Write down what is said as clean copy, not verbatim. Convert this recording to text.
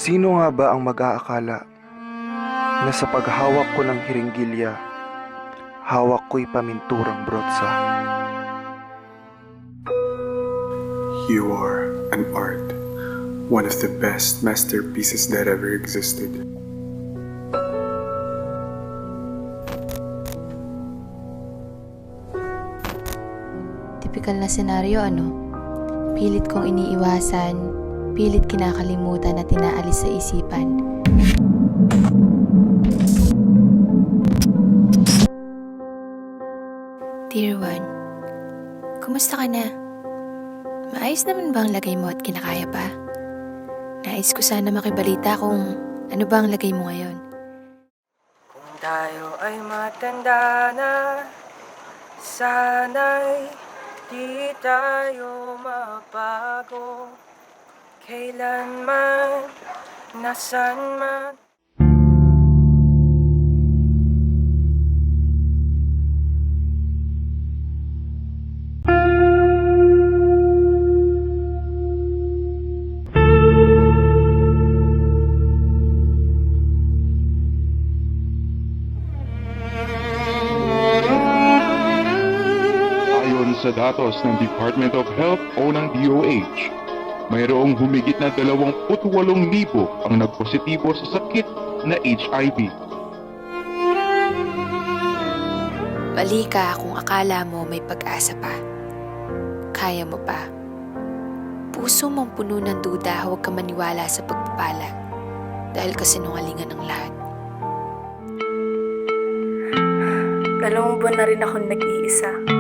Sino nga ba ang mag-aakala na sa paghawak ko ng hiringgilya, hawak ko'y paminturang brotsa? You are an art, one of the best masterpieces that ever existed. Tipikal na senaryo, ano? Pilit kong iniiwasan, pilit kinakalimutan at inaalis sa isipan. Dear One, kumusta ka na? Maayos naman ba ang lagay mo at kinakaya pa? Nais ko sana makibalita kung ano ba ang lagay mo ngayon. Kung tayo ay matanda na, sana'y di tayo mabago. Kailanman, nasan man. Ayon sa datos ng Department of Health o ng DOH, mayroong humigit na 28,000 ang nagpositibo sa sakit na HIV. Mali ka kung akala mo may pag-asa pa. Kaya mo pa. Puso mong puno ng duda, huwag ka maniwala sa pagpapala. Dahil kasinungalingan ng lahat. 2 buwan na rin akong nag-iisa.